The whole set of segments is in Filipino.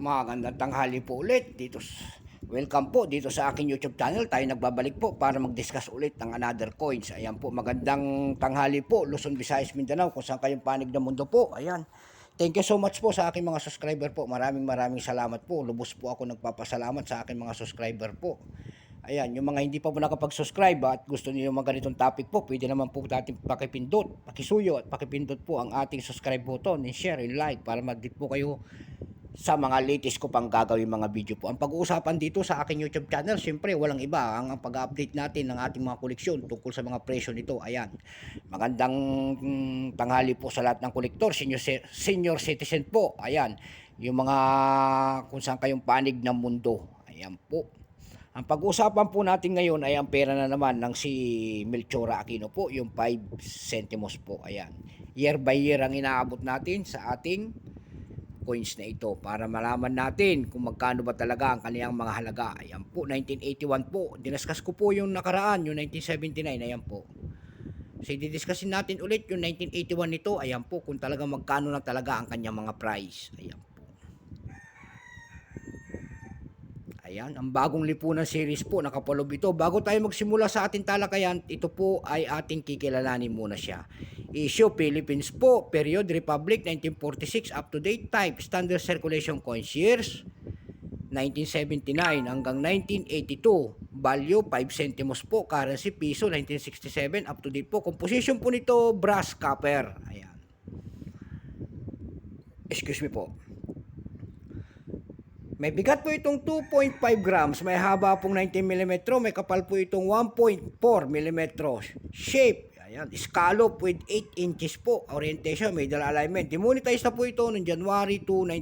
Magandang tanghali po ulit dito. Welcome po dito sa aking YouTube channel. Tayo nagbabalik po para mag-discuss ulit ng another coins. Ayan po, magandang tanghali po Luzon, Visayas, Mindanao, kung saan kayong panig ng mundo po. Ayan. Thank you so much po sa aking mga subscriber po. Maraming salamat po. Lubos po ako nagpapasalamat sa aking mga subscriber po. Ayan, yung mga hindi pa po nakapag-subscribe at gusto niyo mga ganitong topic po, pwede naman po natin pakipindot, pakisuyo at pakipindot po ang ating subscribe button and share and like para mag-get po kayo sa mga latest ko pang gagawin mga video po. Ang pag-uusapan dito sa aking YouTube channel, siyempre walang iba ang pag-update natin ng ating mga koleksyon tungkol sa mga presyo nito. Ayan. Magandang tanghali po sa lahat ng kolektor, senior citizen po. Ayan. Yung mga kung saan kayong panig ng mundo. Ayan po. Ang pag-uusapan po natin ngayon ay ang pera na naman ng si Melchora Aquino po, yung 5 centimos po. Ayan. Year by year ang inaabot natin sa ating coins na ito para malaman natin kung magkano ba talaga ang kaniyang mga halaga. Ayan po, 1981 po. Dinaskas ko po yung nakaraan, yung 1979. Ayan po. So, didiscusin natin ulit yung 1981 nito. Ayan po, kung talaga magkano na talaga ang kanyang mga price. Ayan po. Ayan, ang bagong lipunan series po, nakapalob ito. Bago tayo magsimula sa ating talakayan, ito po ay ating kikilalanin muna siya. Issue, Philippines po, period, Republic, 1946, up-to-date type, standard circulation coins, years, 1979 hanggang 1982, value, 5 centimos po, currency, piso, 1967, up-to-date po. Composition po nito, brass, copper. Ayan. Excuse me po. May bigat po itong 2.5 grams, may haba pong 19 mm, may kapal po itong 1.4 mm. Shape, ayan, scallop with 8 inches po. Orientation, middle alignment. Demonetize na po ito noong January 2,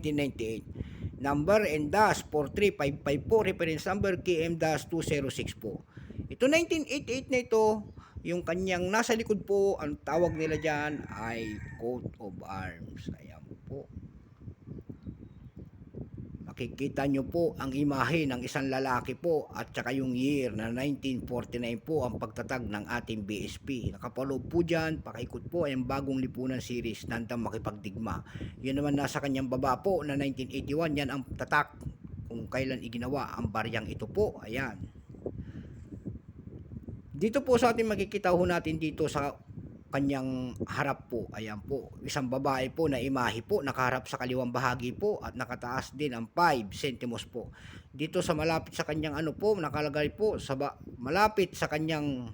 1998. Number and dash 4355 po. Reference number KM-206 po. Ito 1988 na ito, yung kanyang nasa likod po, ang tawag nila dyan ay coat of arms. Ayan po. Makikita nyo po ang imahe ng isang lalaki po at saka yung year na 1949 po ang pagtatag ng ating BSP. Nakapaloob po dyan, pakaikot po ay ang bagong lipunan series, Nandang Makipagdigma. Yun naman nasa kanyang baba po na 1981, yan ang tatak kung kailan iginawa ang baryang ito po. Ayan. Dito po sa ating makikita ho natin dito sa kanyang harap po, ayan po, isang babae po na imahe po, nakaharap sa kaliwang bahagi po at nakataas din ang 5 centimos po. Dito sa malapit sa kanyang ano po, nakalagay po sa malapit sa kanyang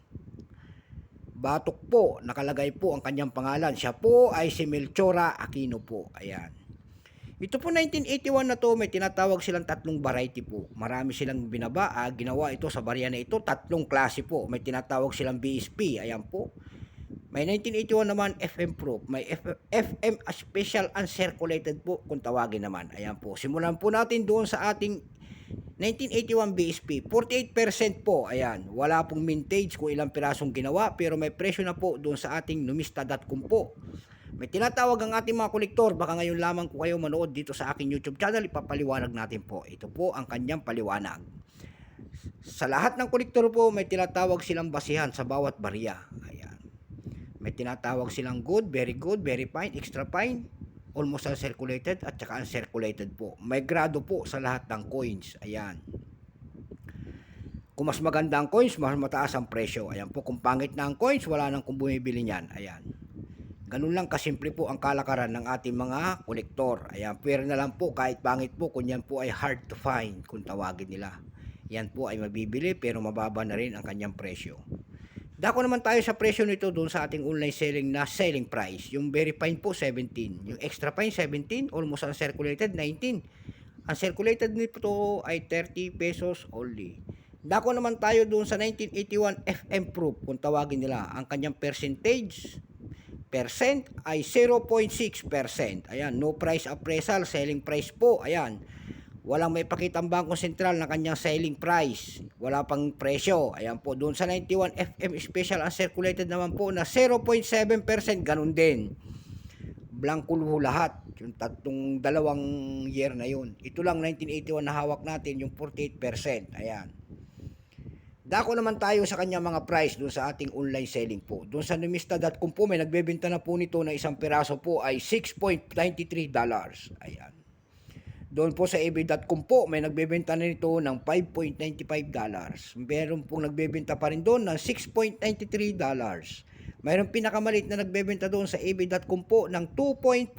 batok po, nakalagay po ang kanyang pangalan. Siya po ay si Melchora Aquino po. Ayan. Ito po 1981 na to, may tinatawag silang tatlong variety po. Marami silang ginawa ito sa barya na ito, tatlong klase po. May tinatawag silang BSP, ayan po. May 1981 naman FM proof, may FM special uncirculated po kung tawagin naman. Ayan po. Simulan po natin doon sa ating 1981 BSP. 48% po. Ayan. Wala pong mintage kung ilang pirasong ginawa pero may presyo na po doon sa ating numista.com po. May tinatawag ang ating mga kolektor. Baka ngayon lamang ko kayo manood dito sa aking YouTube channel. Ipapaliwanag natin po. Ito po ang kanyang paliwanag. Sa lahat ng kolektor po may tinatawag silang basihan sa bawat barya. Ayan. May tinatawag silang good, very fine, extra fine, almost uncirculated at saka uncirculated po. May grado po sa lahat ng coins. Ayan. Kung mas maganda ang coins, mas mataas ang presyo. Ayan po. Kung pangit na ang coins, wala nang kung bumibili niyan. Ayan. Ganun lang kasimple po ang kalakaran ng ating mga kolektor. Ayan. Pwera na lang po kahit pangit po kung yan po ay hard to find kung tawagin nila. Yan po ay mabibili pero mababa na rin ang kanyang presyo. Dako naman tayo sa presyo nito doon sa ating online selling na selling price. Yung very fine po 17, yung extra fine 17, almost uncirculated 19. Uncirculated nito ay 30 pesos only. Dako naman tayo doon sa 1981 FM proof kung tawagin nila. Ang kanyang percentage ay 0.6%. Ayan, no price appraisal, selling price po. Ayan. Walang may pakitang Bangko Sentral na kanyang selling price. Wala pang presyo. Ayan po. Doon sa 91 FM Special Uncirculated naman po na 0.7%. Ganun din. Blanco lahat. Yung dalawang year na yun. Ito lang 1981 na hawak natin. Yung 48%. Ayan. Dako naman tayo sa kanyang mga price doon sa ating online selling po. Doon sa numista.com po may nagbebenta na po nito na isang piraso po ay $6.93. Ayan. Doon po sa ebay.com po, may nagbebenta na nito ng $5.95. Meron pong nagbebenta pa rin doon ng $6.93. Mayroong pinakamalit na nagbebenta doon sa ebay.com po ng $2.49.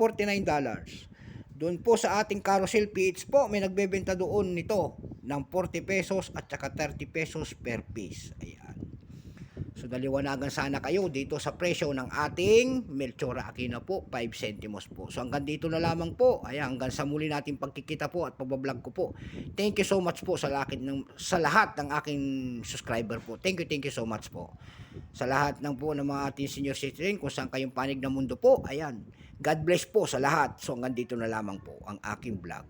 Doon po sa ating carousel PH po, may nagbebenta doon nito ng 40 pesos at saka 30 pesos per piece. Ayan. So daliwanagan sana kayo dito sa presyo ng ating Melchora Aquino po, 5 centimos po. So hanggang dito na lamang po. Ayan, hanggang sa muli nating pagkikita po at pagbablog ko po. Thank you so much po sa lahat ng aking subscriber po. Thank you so much po. Sa lahat ng po ng mga ating senior citizen kung saan kayong panig ng mundo po. Ayan. God bless po sa lahat. So hanggang dito na lamang po ang aking vlog.